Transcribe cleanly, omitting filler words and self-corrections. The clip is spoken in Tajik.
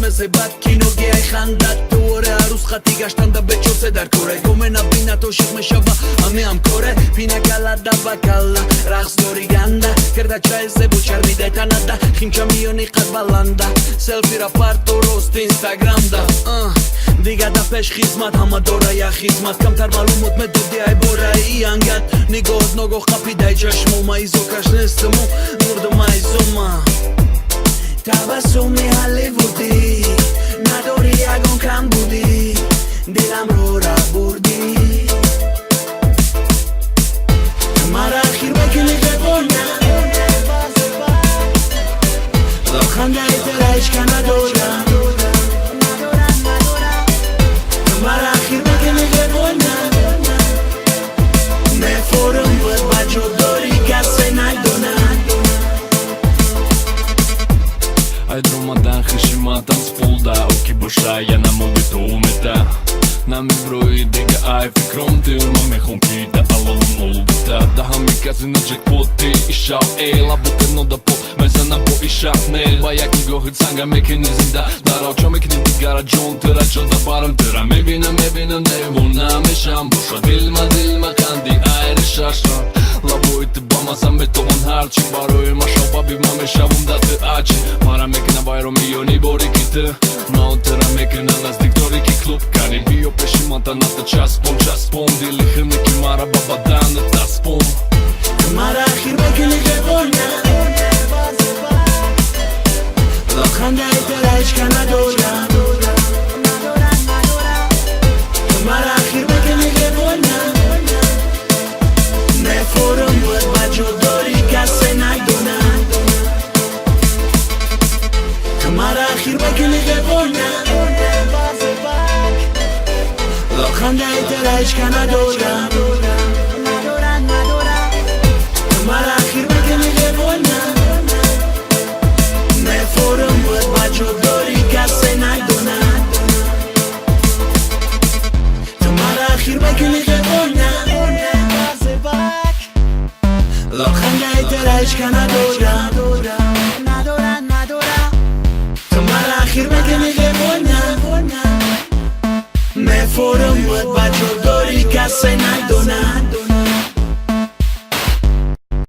مزه بد کینوگی ای خندت دوره عروس خطی گشتن دا به چوسه در کوره گومه نبینه تو شیخ میشه و همه هم کوره پینه کلا دبا کلا رقص دوری گنده کرده چای زبو چرمیده تنده خیمچه میونی قد بلنده سلفی را پرت و روست اینستاگرام ده دیگه دا پیش خیزمت همه دوره یا خیزمت کمتر معلومات مدودی ای بوره ای انگت نگاه نگو خپیده ای چشمو مایزو کش نستمو مردم مایزو تبسمی هالیوودی نداری یگون کم بودی دلم رو را بردی مرا اخیر بکنی ببونم لبخنده ایتر هیچ که ندارم مرا اخیر بکنی ببونم نفورم بود بجو داری کسی ندونم Ай дромадан хишиматам сполда Оки боша я намоби то умета Нами брои дега ай фикром дилма мехом ки да алалым olduta Daha mi kazi na jackpoti ishaq ela Bukeno da po mezana po ishaq nel Bayak nigohit sanga mekeni zinda Dara čo mekni digara jon Tera čo da baram tera Mebinam nevunam esham Bosha dilma kandi ayri shasha Laboi ti bamazam be tovan harchi Baroi ma shababi ma meshavum da te achi Mara mekna vajro milioni boriki te No tera mekna nas diktoriki klub Kani bio peshimanta na te čas pom Dili himniki mara baba dan ta spom مرا اخیر بکنی ببونم لبخنده ایتر هیچ که ندارم مرا اخیر بکنی ببونم نفورم بود بجو داری کسی ندونم مرا اخیر بکنی ببونم لبخنده ایتر هیچ که ندارم مرا اخیر بکنی ببونم نفورم بود بجو داری کسی ندونم مرا اخیر بکنی ببونم لبخنده ایتر هیچ که ندارم مرا اخیر بکنی ببونم نفورم بود بجو داری کسی ندونم